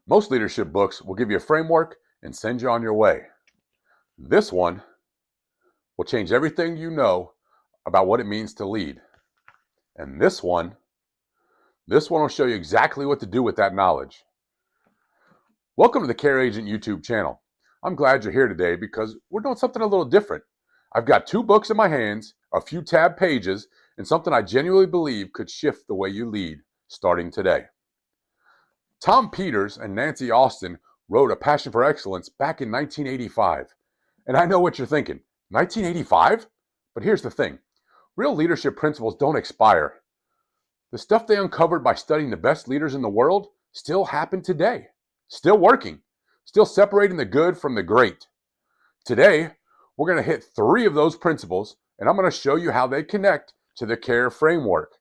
Most leadership books will give you a framework and send you on your way. This one will change everything you know about what it means to lead. And this one will show you exactly what to do with that knowledge. Welcome to the Care Agent YouTube channel. I'm glad you're here today because we're doing something a little different. I've got 2 books in my hands, a few tab pages, and something I genuinely believe could shift the way you lead starting today. Tom Peters and Nancy Austin wrote A Passion for Excellence back in 1985. And I know what you're thinking, 1985? But here's the thing, real leadership principles don't expire. The stuff they uncovered by studying the best leaders in the world still happen today, still working, still separating the good from the great. Today, we're going to hit 3 of those principles, and I'm going to show you how they connect to the CARE framework,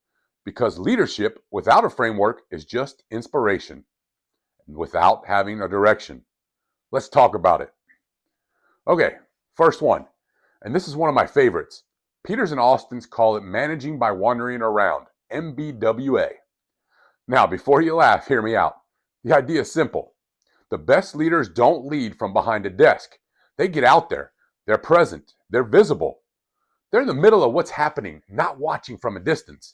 because leadership without a framework is just inspiration, without having a direction. Let's talk about it. Okay, first one, and this is one of my favorites. Peters and Austin's call it managing by wandering around, MBWA. Now, before you laugh, hear me out. The idea is simple. The best leaders don't lead from behind a desk. They get out there. They're present. They're visible. They're in the middle of what's happening, not watching from a distance.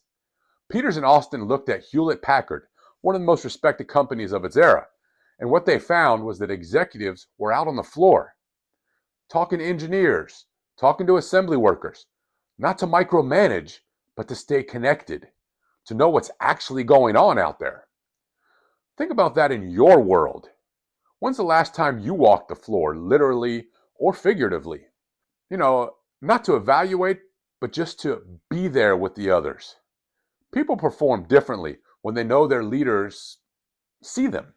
Peters and Austin looked at Hewlett-Packard, one of the most respected companies of its era, and what they found was that executives were out on the floor, talking to engineers, talking to assembly workers, not to micromanage, but to stay connected, to know what's actually going on out there. Think about that in your world. When's the last time you walked the floor, literally or figuratively? Not to evaluate, but just to be there with the others. People perform differently when they know their leaders see them.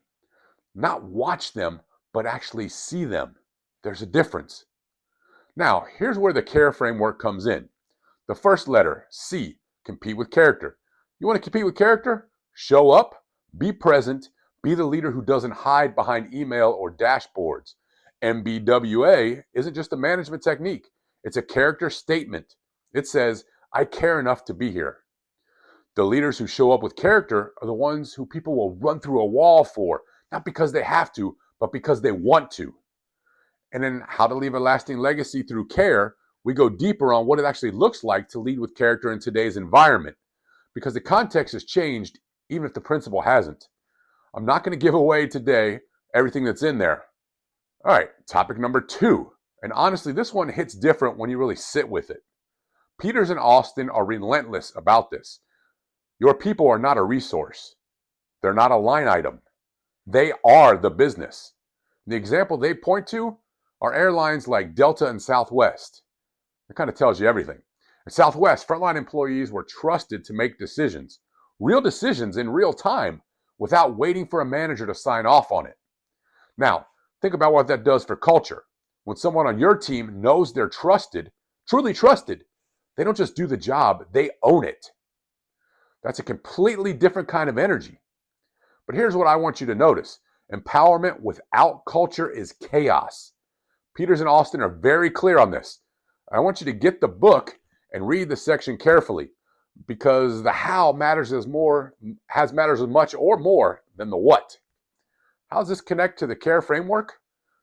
Not watch them, but actually see them. There's a difference. Now, here's where the CARE framework comes in. The first letter, C, compete with character. You want to compete with character? Show up, be present, be the leader who doesn't hide behind email or dashboards. MBWA isn't just a management technique. It's a character statement. It says, I care enough to be here. The leaders who show up with character are the ones who people will run through a wall for, not because they have to, but because they want to. And then how to leave a lasting legacy through care, we go deeper on what it actually looks like to lead with character in today's environment, because the context has changed even if the principle hasn't. I'm not going to give away today everything that's in there. All right, topic number 2. And honestly, this one hits different when you really sit with it. Peters and Austin are relentless about this. Your people are not a resource. They're not a line item. They are the business. The example they point to are airlines like Delta and Southwest. It kind of tells you everything. At Southwest, frontline employees were trusted to make decisions, real decisions in real time, without waiting for a manager to sign off on it. Now, think about what that does for culture. When someone on your team knows they're trusted, truly trusted, they don't just do the job, they own it. That's a completely different kind of energy. But here's what I want you to notice. Empowerment without culture is chaos. Peters and Austin are very clear on this. I want you to get the book and read the section carefully, because the how matters as much or more than the what. How does this connect to the CARE framework?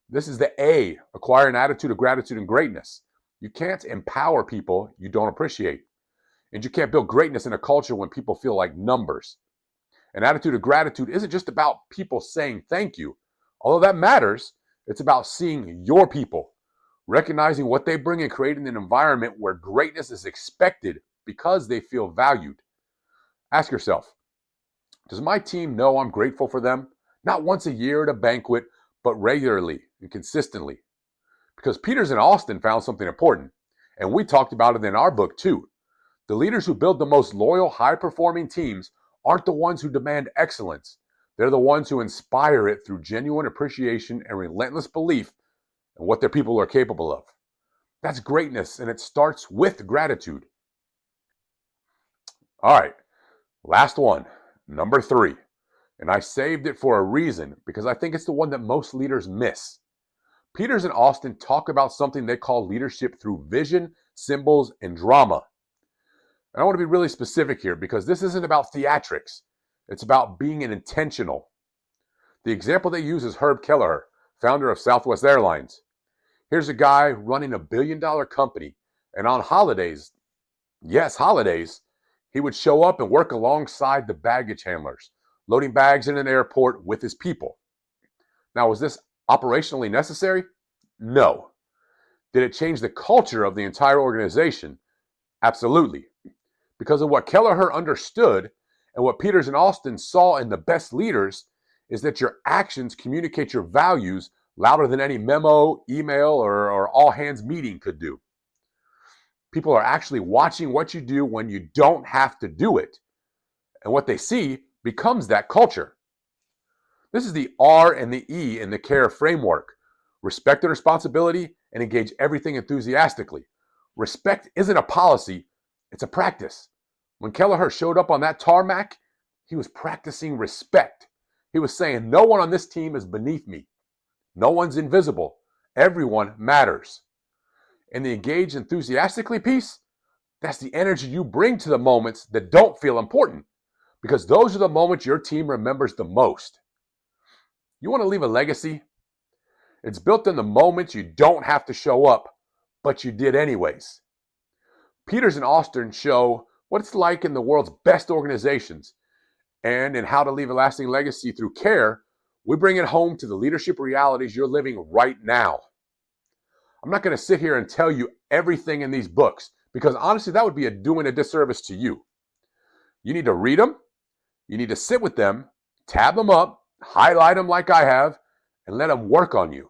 This is the A, acquire an attitude of gratitude and greatness. You can't empower people you don't appreciate. And you can't build greatness in a culture when people feel like numbers. An attitude of gratitude isn't just about people saying thank you. Although that matters, it's about seeing your people, recognizing what they bring and creating an environment where greatness is expected because they feel valued. Ask yourself, does my team know I'm grateful for them? Not once a year at a banquet, but regularly and consistently. Because Peters and Austin found something important, and we talked about it in our book too. The leaders who build the most loyal, high-performing teams aren't the ones who demand excellence. They're the ones who inspire it through genuine appreciation and relentless belief in what their people are capable of. That's greatness, and it starts with gratitude. All right, last one, number 3. And I saved it for a reason, because I think it's the one that most leaders miss. Peters and Austin talk about something they call leadership through vision, symbols, and drama. And I want to be really specific here, because this isn't about theatrics. It's about being intentional. The example they use is Herb Kelleher, founder of Southwest Airlines. Here's a guy running $1 billion company, and on holidays, yes, holidays, he would show up and work alongside the baggage handlers, loading bags in an airport with his people. Now, was this operationally necessary? No. Did it change the culture of the entire organization? Absolutely. Because of what Kelleher understood and what Peters and Austin saw in the best leaders is that your actions communicate your values louder than any memo, email, or all hands meeting could do. People are actually watching what you do when you don't have to do it. And what they see becomes that culture. This is the R and the E in the CARE framework. Respect and responsibility, and engage everything enthusiastically. Respect isn't a policy, it's a practice. When Kelleher showed up on that tarmac, he was practicing respect. He was saying, no one on this team is beneath me. No one's invisible. Everyone matters. And the engage enthusiastically piece, that's the energy you bring to the moments that don't feel important, because those are the moments your team remembers the most. You want to leave a legacy? It's built in the moments you don't have to show up, but you did anyways. Peters and Austin show what it's like in the world's best organizations. And in How to Leave a Lasting Legacy Through Care, we bring it home to the leadership realities you're living right now. I'm not going to sit here and tell you everything in these books, because honestly, that would be doing a disservice to you. You need to read them. You need to sit with them, tab them up, highlight them like I have, and let them work on you.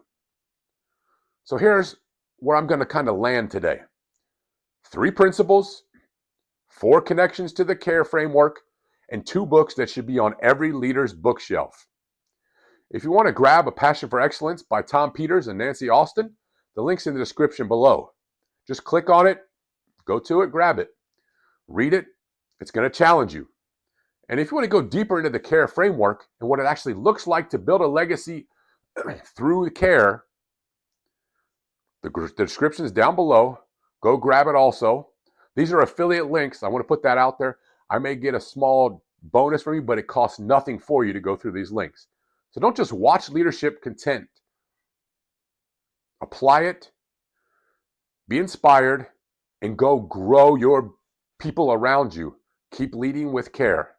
So here's where I'm going to kind of land today. 3 principles, 4 connections to the CARE framework, and 2 books that should be on every leader's bookshelf. If you want to grab A Passion for Excellence by Tom Peters and Nancy Austin, the link's in the description below. Just click on it, go to it, grab it, read it. It's going to challenge you. And if you want to go deeper into the CARE framework and what it actually looks like to build a legacy through CARE, the description is down below. Go grab it also. These are affiliate links. I want to put that out there. I may get a small bonus from you, but it costs nothing for you to go through these links. So don't just watch leadership content. Apply it, be inspired, and go grow your people around you. Keep leading with care.